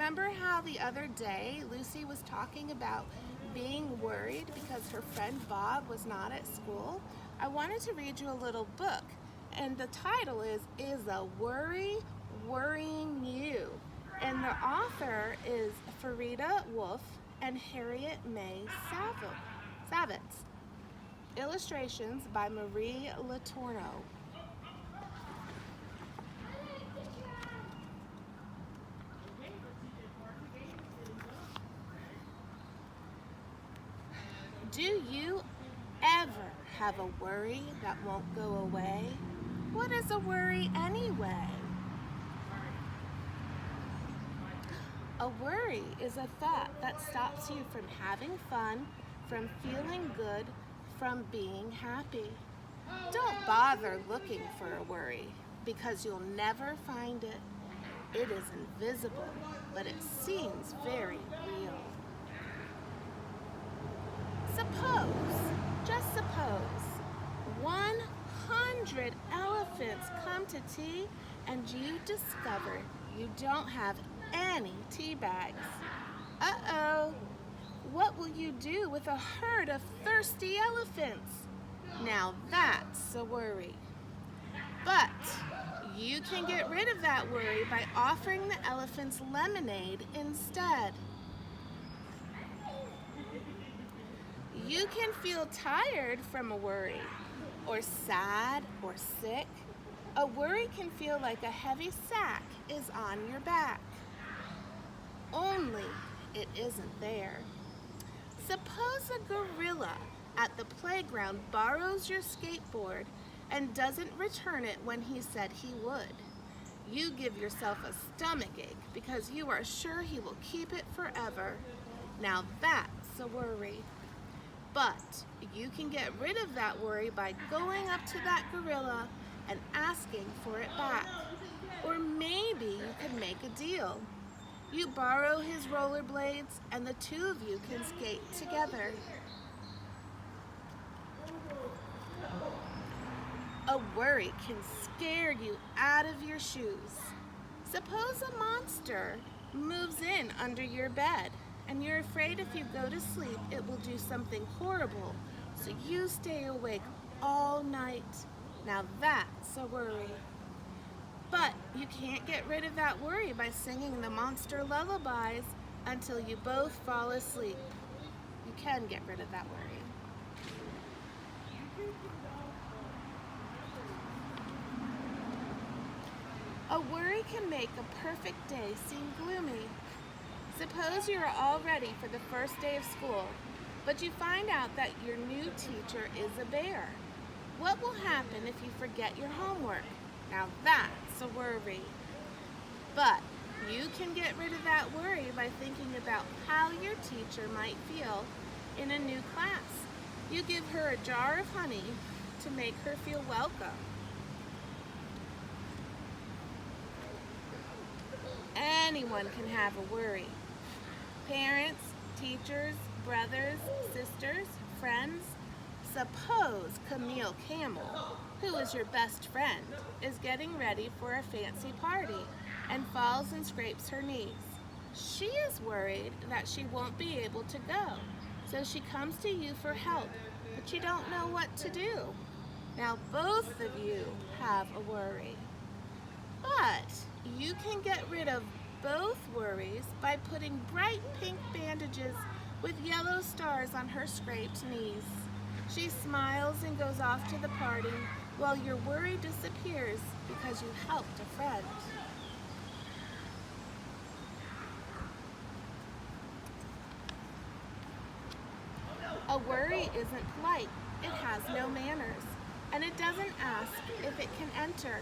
remember how the other day Lucy was talking about being worried because her friend Bob was not at school? I wanted to read you a little book, and the title is a Worry Worrying You? And the author is Freud Wolff and Harriet May Savitz. Illustrations by Marie Letourneau. Do you ever have a worry that won't go away? What is a worry anyway? A worry is a thought that stops you from having fun, from feeling good, from being happy. Don't bother looking for a worry because you'll never find it. It is invisible, but it seems very real. Just suppose, 100 elephants come to tea and you discover you don't have any tea bags. Uh-oh, what will you do with a herd of thirsty elephants? Now that's a worry. But you can get rid of that worry by offering the elephants lemonade instead. You can feel tired from a worry, or sad or sick. A worry can feel like a heavy sack is on your back. Only it isn't there. Suppose a gorilla at the playground borrows your skateboard and doesn't return it when he said he would. You give yourself a stomachache because you are sure he will keep it forever. Now that's a worry. But you can get rid of that worry by going up to that gorilla and asking for it back. Or maybe you could make a deal. You borrow his rollerblades and the two of you can skate together. A worry can scare you out of your shoes. Suppose a monster moves in under your bed and you're afraid if you go to sleep it will do something horrible, so you stay awake all night. Now that's a worry. But you can't get rid of that worry by singing the monster lullabies until you both fall asleep. You can get rid of that worry. A worry can make a perfect day seem gloomy. Suppose you are all ready for the first day of school, but you find out that your new teacher is a bear. What will happen if you forget your homework? Now that's a worry. But you can get rid of that worry by thinking about how your teacher might feel in a new class. You give her a jar of honey to make her feel welcome. Anyone can have a worry. Parents, teachers, brothers, sisters, friends. Suppose Camille Camel, who is your best friend, is getting ready for a fancy party and falls and scrapes her knees. She is worried that she won't be able to go, so she comes to you for help, but you don't know what to do. Now both of you have a worry. But you can get rid of both worries by putting bright pink bandages with yellow stars on her scraped knees. She smiles and goes off to the party while your worry disappears because you helped a friend. A worry isn't polite. It has no manners, and it doesn't ask if it can enter.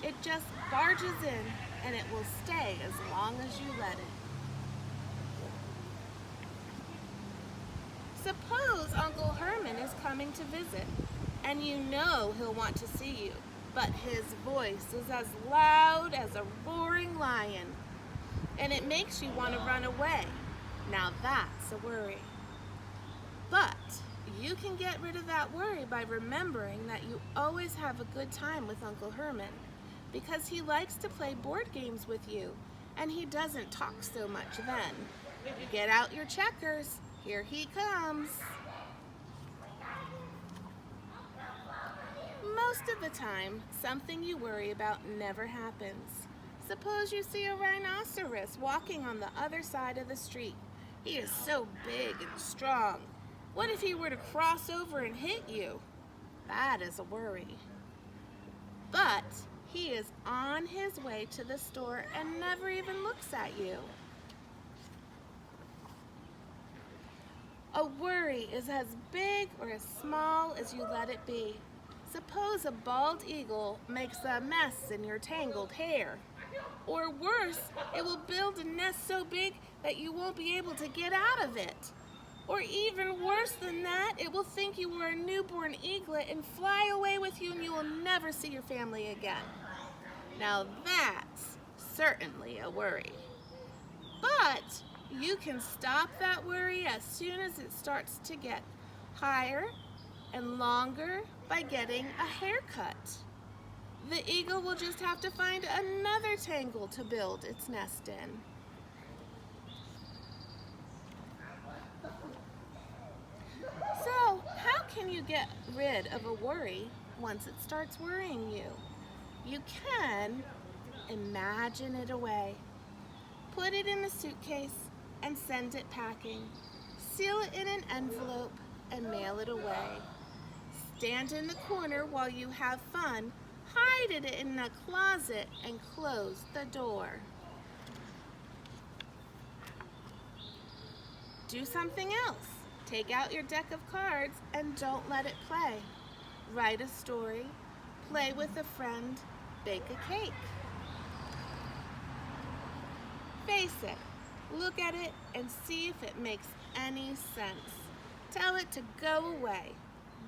It just barges in, and it will stay as long as you let it. Suppose Uncle Herman is coming to visit, and you know he'll want to see you, but his voice is as loud as a roaring lion, and it makes you want to run away. Now that's a worry. But you can get rid of that worry by remembering that you always have a good time with Uncle Herman, because he likes to play board games with you, and he doesn't talk so much then. Get out your checkers. Here he comes. Most of the time, something you worry about never happens. Suppose you see a rhinoceros walking on the other side of the street. He is so big and strong. What if he were to cross over and hit you? That is a worry. But he is on his way to the store and never even looks at you. A worry is as big or as small as you let it be. Suppose a bald eagle makes a mess in your tangled hair. Or worse, it will build a nest so big that you won't be able to get out of it. Or even worse than that, it will think you were a newborn eaglet and fly away with you and you will never see your family again. Now that's certainly a worry. But you can stop that worry as soon as it starts to get higher and longer by getting a haircut. The eagle will just have to find another tangle to build its nest in. So, how can you get rid of a worry once it starts worrying you? You can imagine it away. Put it in a suitcase and send it packing. Seal it in an envelope and mail it away. Stand in the corner while you have fun. Hide it in a closet and close the door. Do something else. Take out your deck of cards and don't let it play. Write a story, play with a friend, bake a cake. Face it, look at it and see if it makes any sense. Tell it to go away.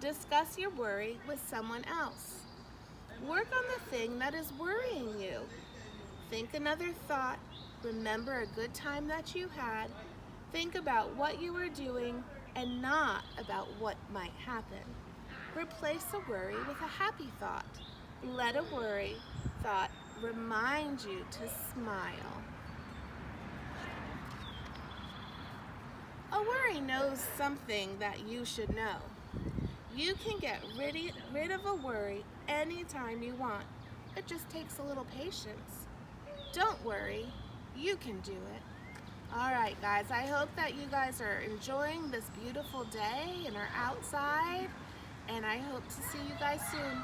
Discuss your worry with someone else. Work on the thing that is worrying you. Think another thought. Remember a good time that you had. Think about what you were doing and not about what might happen. Replace a worry with a happy thought. Let a worry thought remind you to smile. A worry knows something that you should know. You can get rid of a worry anytime you want. It just takes a little patience. Don't worry, you can do it. All right, guys, I hope that you guys are enjoying this beautiful day and are outside, and I hope to see you guys soon.